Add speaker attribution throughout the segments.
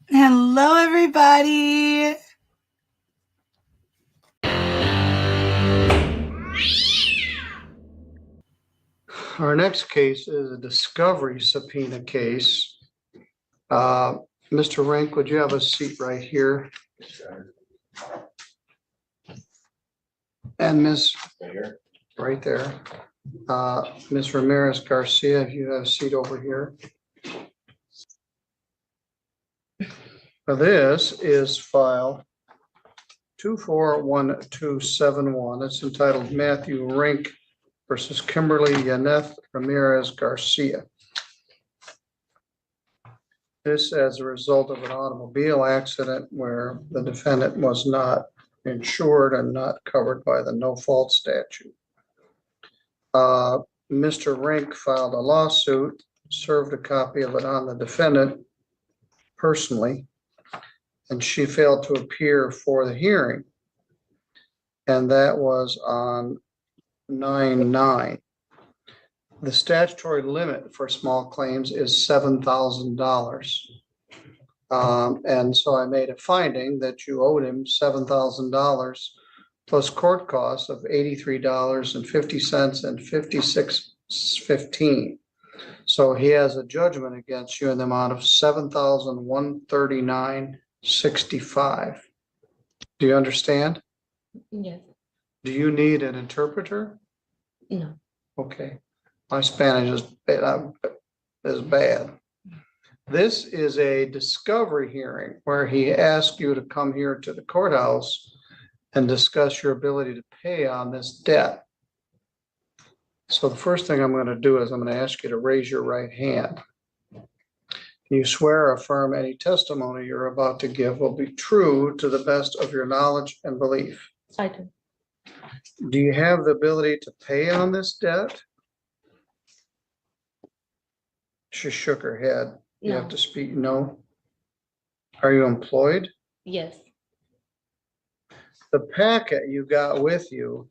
Speaker 1: Hello, everybody.
Speaker 2: Our next case is a discovery subpoena case. Mr. Rank, would you have a seat right here? And Ms. right there. Ms. Ramirez Garcia, if you have a seat over here. Now, this is file 241271. It's entitled Matthew Rink versus Kimberly Yaneth Ramirez Garcia. This as a result of an automobile accident where the defendant was not insured and not covered by the no-fault statute. Mr. Rink filed a lawsuit, served a copy of it on the defendant personally, and she failed to appear for the hearing. And that was on 9/9. The statutory limit for small claims is $7,000. And so I made a finding that you owed him $7,000 plus court costs of $83.50 and 56.15. So he has a judgment against you in the amount of $7,139.65. Do you understand?
Speaker 3: Yes.
Speaker 2: Do you need an interpreter?
Speaker 3: No.
Speaker 2: Okay. My Spanish is bad. This is a discovery hearing where he asked you to come here to the courthouse and discuss your ability to pay on this debt. So the first thing I'm going to do is I'm going to ask you to raise your right hand. Can you swear or affirm any testimony you're about to give will be true to the best of your knowledge and belief?
Speaker 3: I do.
Speaker 2: Do you have the ability to pay on this debt? She shook her head. You have
Speaker 3: No.
Speaker 2: to speak. No. Are you employed?
Speaker 3: Yes.
Speaker 2: The packet you got with you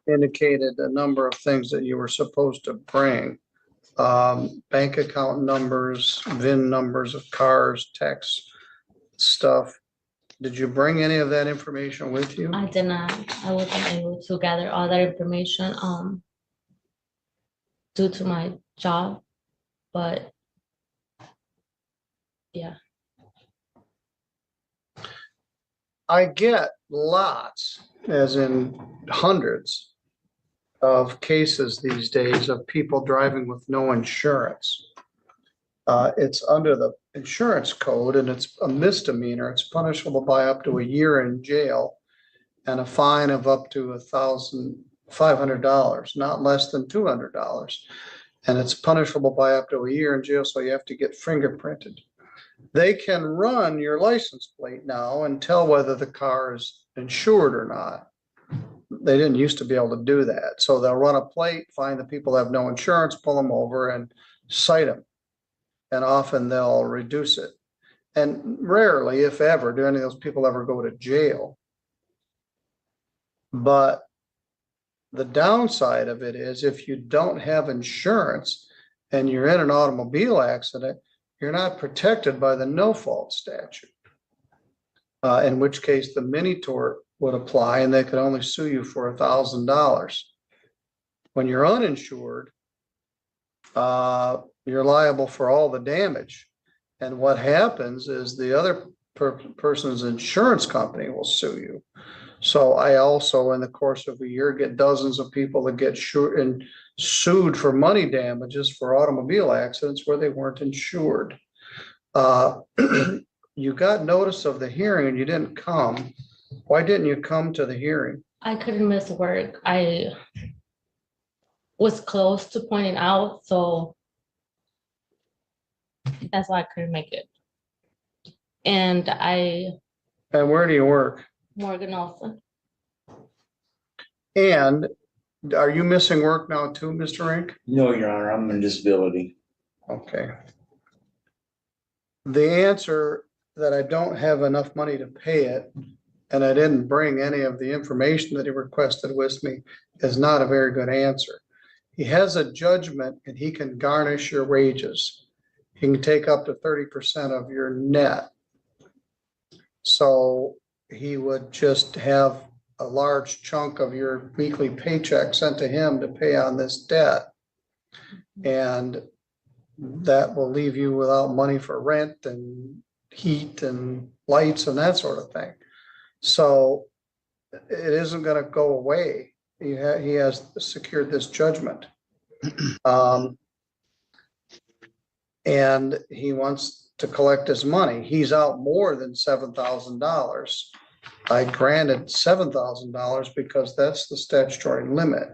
Speaker 2: indicated a number of things that you were supposed to bring. Bank account numbers, VIN numbers of cars, text stuff. Did you bring any of that information with you?
Speaker 3: I did not. I wasn't able to gather all that information due to my job, but yeah.
Speaker 2: I get lots, as in hundreds, of cases these days of people driving with no insurance. It's under the insurance code and it's a misdemeanor. It's punishable by up to a year in jail and a fine of up to $1,500, not less than $200. And it's punishable by up to a year in jail, so you have to get fingerprinted. They can run your license plate now and tell whether the car is insured or not. They didn't used to be able to do that. So they'll run a plate, find the people that have no insurance, pull them over and cite them. And often they'll reduce it. And rarely, if ever, do any of those people ever go to jail. But the downside of it is if you don't have insurance and you're in an automobile accident, you're not protected by the no-fault statute. In which case the mini tort would apply and they could only sue you for $1,000. When you're uninsured, you're liable for all the damage. And what happens is the other person's insurance company will sue you. So I also, in the course of a year, get dozens of people that get sued for money damages for automobile accidents where they weren't insured. You got notice of the hearing and you didn't come. Why didn't you come to the hearing?
Speaker 3: I couldn't miss work. I was close to pointing out, so that's why I couldn't make it. And
Speaker 2: where do you work?
Speaker 3: Morgan Olson.
Speaker 2: And are you missing work now too, Mr. Rink?
Speaker 4: No, Your Honor, I'm on disability.
Speaker 2: Okay. The answer that I don't have enough money to pay it, and I didn't bring any of the information that he requested with me, is not a very good answer. He has a judgment and he can garnish your wages. he can take up to 30% of your net. So he would just have a large chunk of your weekly paycheck sent to him to pay on this debt. And that will leave you without money for rent and heat and lights and that sort of thing. So it isn't going to go away. He has secured this judgment. And he wants to collect his money. He's out more than $7,000. I granted $7,000 because that's the statutory limit.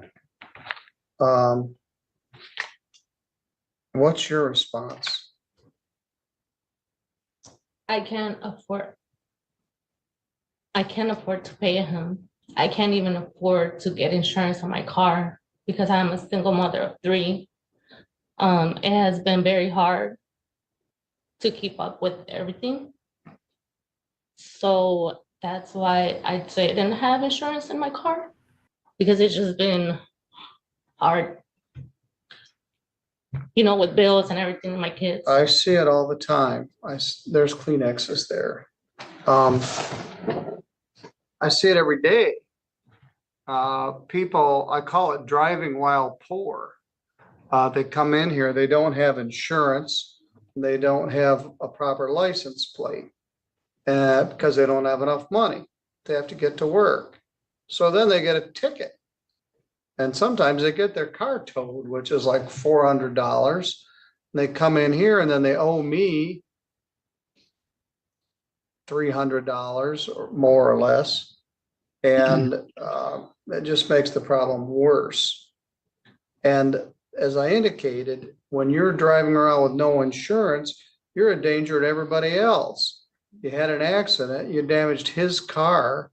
Speaker 2: What's your response?
Speaker 3: I can't afford to pay him. I can't even afford to get insurance on my car because I'm a single mother of 3. It has been very hard to keep up with everything. So that's why I didn't have insurance in my car, because it's just been hard, with bills and everything, my kids.
Speaker 2: I see it all the time. There's Kleenexes there. I see it every day. People, I call it driving while poor. They come in here, they don't have insurance, they don't have a proper license plate, because they don't have enough money. They have to get to work. So then they get a ticket. And sometimes they get their car towed, which is like $400. They come in here and then they owe me $300 or more or less. And it just makes the problem worse. And as I indicated, when you're driving around with no insurance, you're a danger to everybody else. You had an accident, you damaged his car,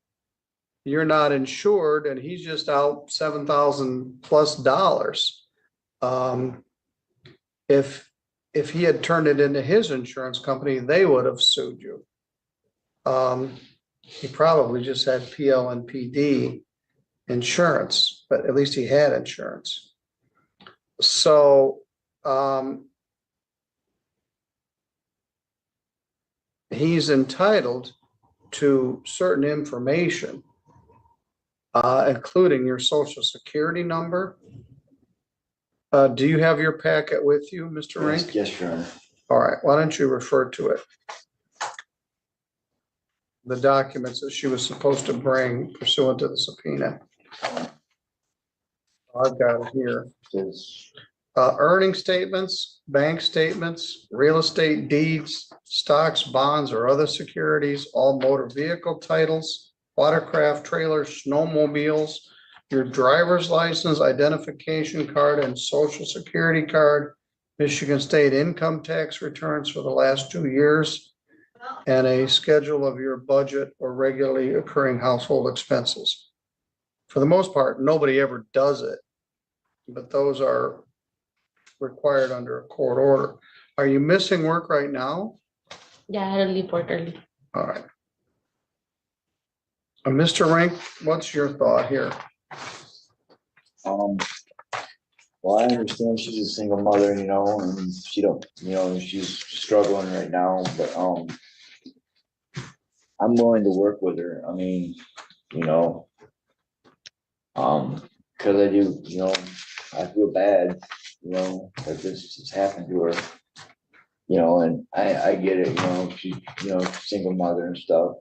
Speaker 2: you're not insured, and he's just out $7,000+. If he had turned it into his insurance company, they would have sued you. He probably just had PL and PD insurance, but at least he had insurance. So he's entitled to certain information, including your social security number. Do you have your packet with you, Mr. Rink?
Speaker 4: Yes, Your Honor.
Speaker 2: All right, why don't you refer to it? The documents that she was supposed to bring pursuant to the subpoena. I've got it here. Earning statements, bank statements, real estate deeds, stocks, bonds, or other securities, all motor vehicle titles, watercraft trailers, snowmobiles, your driver's license, identification card, and social security card, Michigan State income tax returns for the last 2 years, and a schedule of your budget or regularly occurring household expenses. For the most part, nobody ever does it, but those are required under a court order. Are you missing work right now?
Speaker 3: Yeah, I had to leave work early.
Speaker 2: All right. Mr. Rink, what's your thought here?
Speaker 4: Well, I understand she's a single mother, and she's struggling right now, but I'm willing to work with her. I mean, because I do, I feel bad, that this has happened to her, and I get it, she's, single mother and stuff,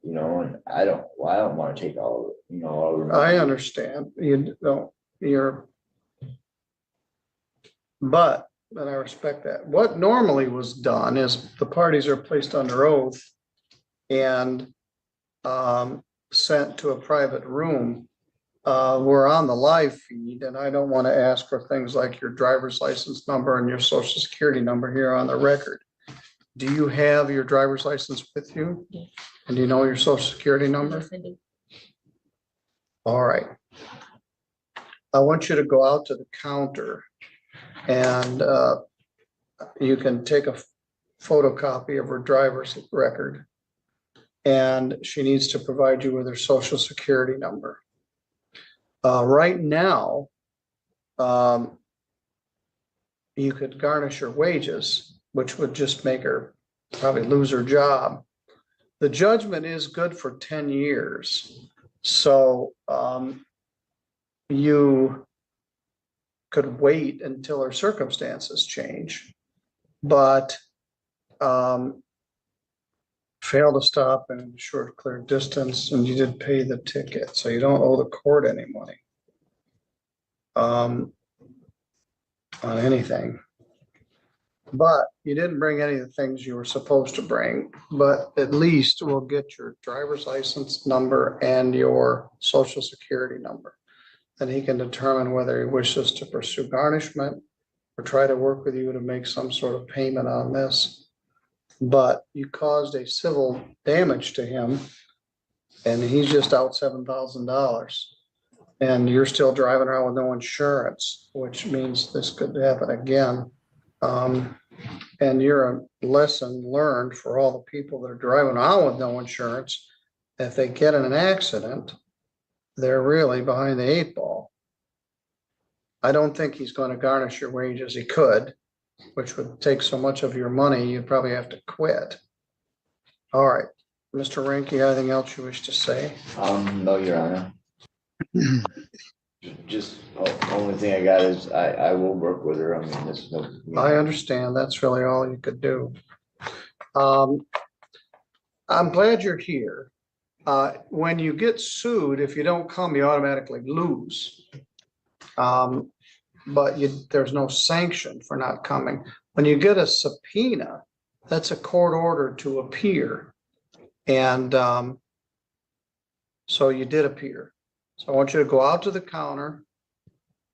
Speaker 4: and I don't want to take all of it, all of her money.
Speaker 2: I understand. But I respect that. What normally was done is the parties are placed under oath and sent to a private room. We're on the live feed, and I don't want to ask for things like your driver's license number and your social security number here on the record. Do you have your driver's license with you?
Speaker 3: Yes.
Speaker 2: And do you know your social security number?
Speaker 3: Yes, I do.
Speaker 2: All right. I want you to go out to the counter, and you can take a photocopy of her driver's record, and she needs to provide you with her social security number. Right now, you could garnish her wages which would just make her probably lose her job. The judgment is good for 10 years. So you could wait until her circumstances change, but fail to stop in a short, clear distance, and you did pay the ticket, so you don't owe the court any money on anything. But you didn't bring any of the things you were supposed to bring, but at least we'll get your driver's license number and your social security number. Then he can determine whether he wishes to pursue garnishment or try to work with you to make some sort of payment on this. But you caused a civil damage to him and he's just out $7,000. And you're still driving around with no insurance, which means this could happen again. And you're a lesson learned for all the people that are driving around with no insurance. If they get in an accident, they're really behind the 8 ball. I don't think he's going to garnish your wages. He could, which would take so much of your money, you'd probably have to quit. All right, Mr. Ranky, anything else you wish to say?
Speaker 4: No, Your Honor. Just only thing I got is I will work with her. I mean, this no.
Speaker 2: I understand. That's really all you could do. I'm glad you're here. When you get sued, if you don't come, you automatically lose. But there's no sanction for not coming. When you get a subpoena, that's a court order to appear. And so you did appear. So I want you to go out to the counter.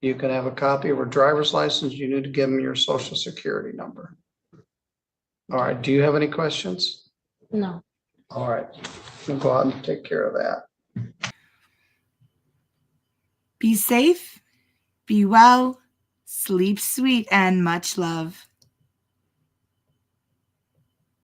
Speaker 2: You can have a copy of her driver's license. You need to give them your social security number. All right. Do you have any questions?
Speaker 3: No.
Speaker 2: All right. We'll go out and take care of that.
Speaker 1: Be safe, be well, sleep sweet, and much love.